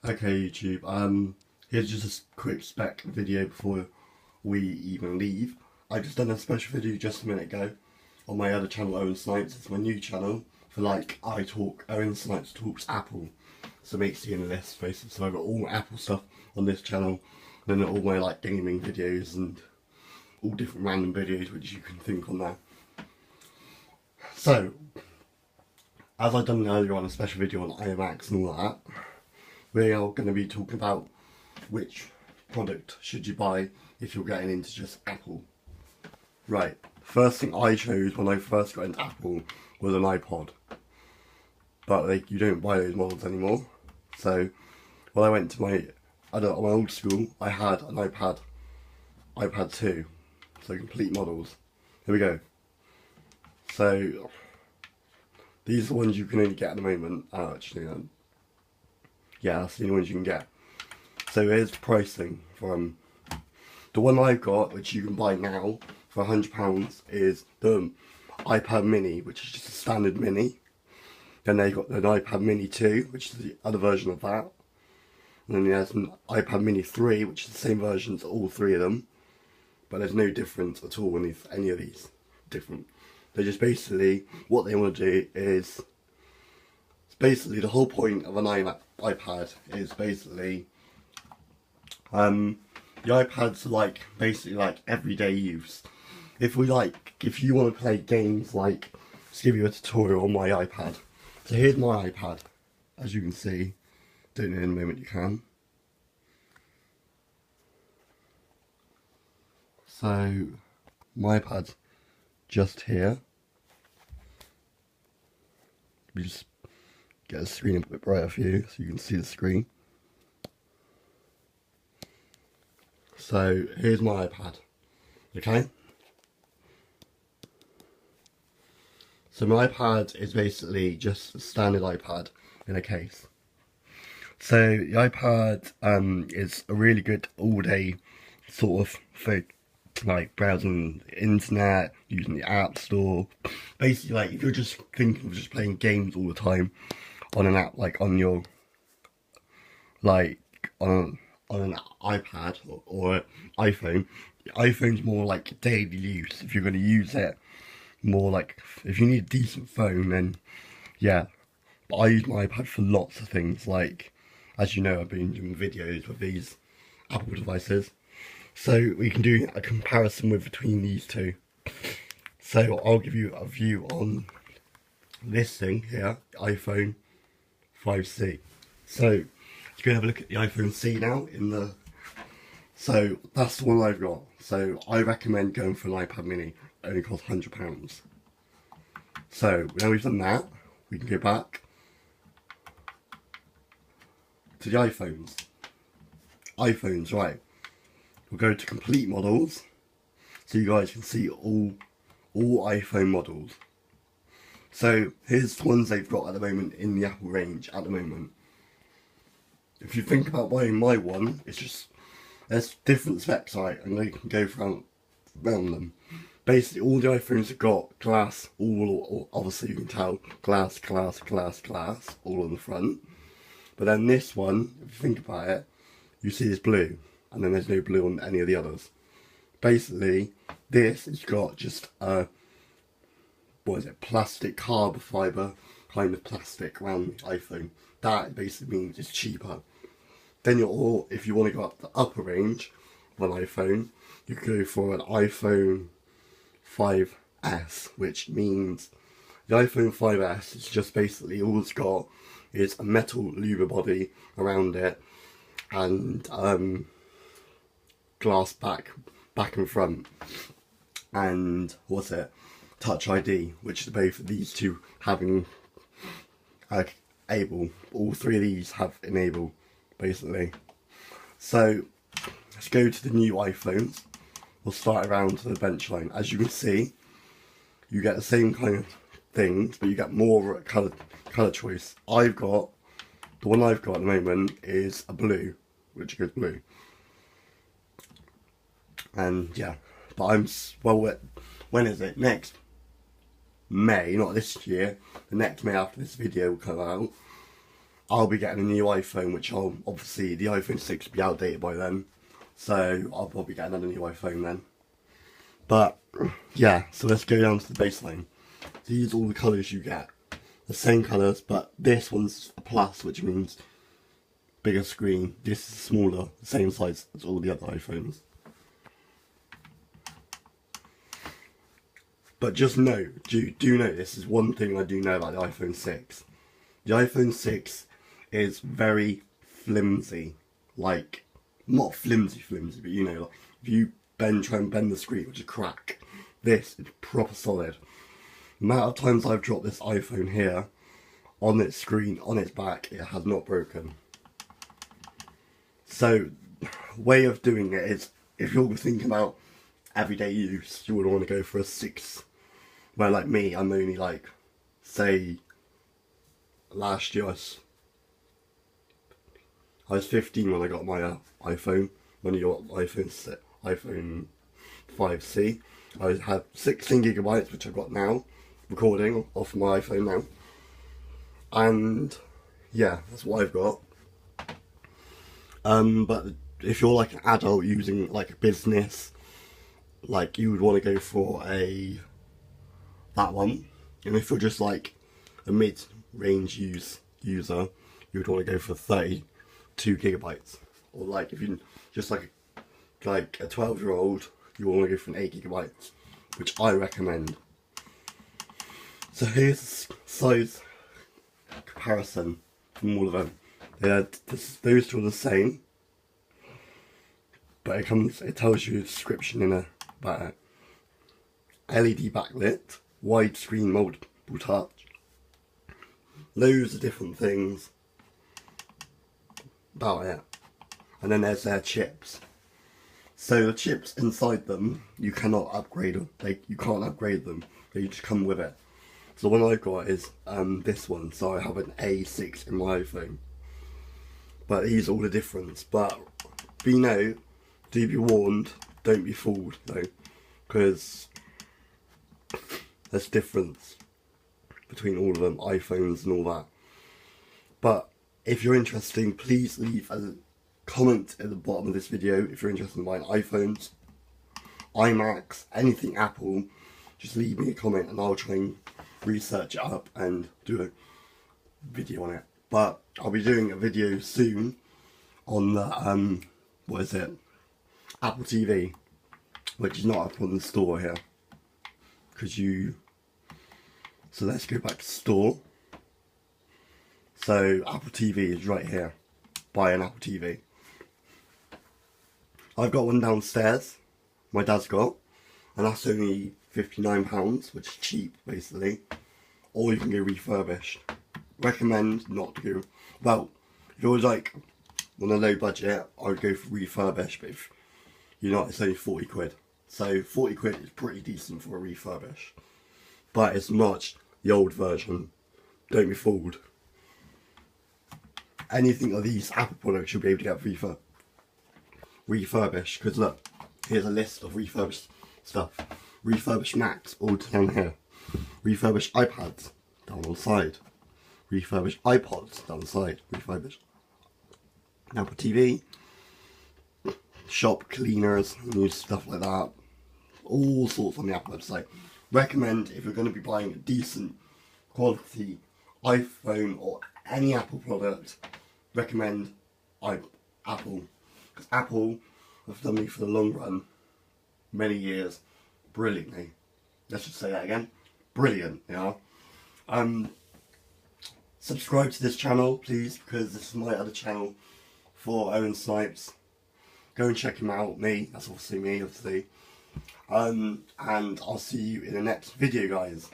Okay YouTube, here's just a quick spec video before we even leave. I just done a special video just a minute ago on my other channel, Owen Snipes. It's my new channel for like I talk, Owen Snipes talks Apple. So make sure you're in the list basically. So I've got all my Apple stuff on this channel, and then all my like gaming videos and all different random videos which you can think on there. So, as I've done earlier on a special video on iMacs and all that, we are going to be talking about which product should you buy if you're getting into just Apple. Right, first thing I chose when I first got into Apple was an iPod. But you don't buy those models anymore. So when I went to my old school, I had an iPad 2. So complete models. Here we go. So these are the ones you can only get at the moment. Yeah, that's the only ones you can get. So here's the pricing from the one I've got, which you can buy now for £100, is the iPad Mini, which is just a standard Mini. Then they've got an iPad Mini 2, which is the other version of that. And then there's an iPad Mini 3, which is the same version as all three of them. But there's no difference at all in any of these different. They're just basically, what they want to do is, basically the whole point of an iPad is basically, the iPads are like, basically like everyday use. If you want to play games, like, let's give you a tutorial on my iPad. So here's my iPad, as you can see. Don't know in a moment you can. So my iPad's just here. We just get the screen a bit brighter for you so you can see the screen. So here's my iPad. Okay? So my iPad is basically just a standard iPad in a case. So the iPad is a really good all-day sort of thing, like browsing the internet, using the app store. Basically, like if you're just thinking of just playing games all the time on an app, like on your, like on an iPad or iPhone. The iPhone's more like daily use. If you're going to use it more, like if you need a decent phone, then yeah. But I use my iPad for lots of things, like, as you know, I've been doing videos with these Apple devices, so we can do a comparison between these two. So I'll give you a view on this thing here, iPhone 5C. So let's go have a look at the iPhone C now. So that's the one I've got. So I recommend going for an iPad Mini. It only costs £100. So now we've done that, we can go back to the iPhones. iPhones, right. We'll go to complete models, so you guys can see all iPhone models. So here's the ones they've got at the moment in the Apple range at the moment. If you think about buying my one, it's just, there's different specs, right, and they can go around them. Basically all the iPhones have got glass, all obviously you can tell, glass, all on the front. But then this one, if you think about it, you see it's blue, and then there's no blue on any of the others. Basically, this has got just a, plastic carbon fibre kind of plastic around the iPhone. That basically means it's cheaper. Then if you want to go up the upper range of an iPhone, you can go for an iPhone 5S, which means the iPhone 5S is just basically all it's got is a metal louver body around it and glass back and front, and Touch ID, which is both of these two having all three of these have enable basically. So let's go to the new iPhones. We'll start around to the bench line. As you can see, you get the same kind of things, but you get more colour choice. The one I've got at the moment is a blue, which goes blue. And yeah, but when is it? Next May, not this year, the next May after this video will come out, I'll be getting a new iPhone, which obviously the iPhone 6 will be outdated by then. So I'll probably get another new iPhone then. But yeah, so let's go down to the baseline. These are all the colours you get. The same colours, but this one's a plus, which means bigger screen. This is smaller, the same size as all the other iPhones. But just know, do know, this is one thing I do know about the iPhone 6. The iPhone 6 is very flimsy. Like, not flimsy, but you know, like, if you try and bend the screen, which is crack. This is proper solid. The amount of times I've dropped this iPhone here, on its screen, on its back, it has not broken. So, way of doing it is, if you're thinking about everyday use, you would want to go for a 6. Where like me, I'm only like, say, last year I was 15 when I got my iPhone. When I got iPhone 5C, I had 16 gigabytes, which I've got now, recording off my iPhone now. And yeah, that's what I've got. But if you're like an adult using like a business, like you would want to go for that one. And if you're just like a mid-range user, you would want to go for 32 gigabytes. Or like if you're just like a 12-year-old, you want to go for an 8 gigabytes, which I recommend. So here's the size comparison from all of them. Those two are the same, but it tells you a description about it. LED backlit, widescreen multiple touch, loads of different things about it. And then there's their chips. So the chips inside them, you cannot upgrade them. You can't upgrade them. They just come with it. So the one I've got is this one. So I have an A6 in my iPhone. But these are all the difference. But do be warned, don't be fooled though, because there's difference between all of them, iPhones and all that. But if you're interested, please leave a comment at the bottom of this video if you're interested in buying iPhones, iMacs, anything Apple. Just leave me a comment and I'll try and research it up and do a video on it. But I'll be doing a video soon on the Apple TV, which is not up on the store here. So let's go back to store. So Apple TV is right here. Buy an Apple TV. I've got one downstairs, my dad's got, and that's only £59, which is cheap basically. Or you can go refurbished. Recommend not to go, well, if it was like on a low budget, I would go for refurbished, but if you're not, it's only 40 quid. So 40 quid is pretty decent for a refurbish. But it's much the old version. Don't be fooled. Anything of these Apple products you'll be able to get refurbished, because look, here's a list of refurbished stuff. Refurbished Macs, all down here. Refurbished iPads, down on the side. Refurbished iPods, down the side. Refurbished Apple TV. Shop cleaners, new stuff like that. All sorts on the Apple website. Recommend, if you're going to be buying a decent quality iPhone or any Apple product, recommend Apple. Because Apple have done me for the long run, many years, brilliantly. Let's just say that again. Brilliant, you know. Subscribe to this channel, please, because this is my other channel for Owen Snipes. Go and check him out, that's obviously me, obviously. And I'll see you in the next video, guys.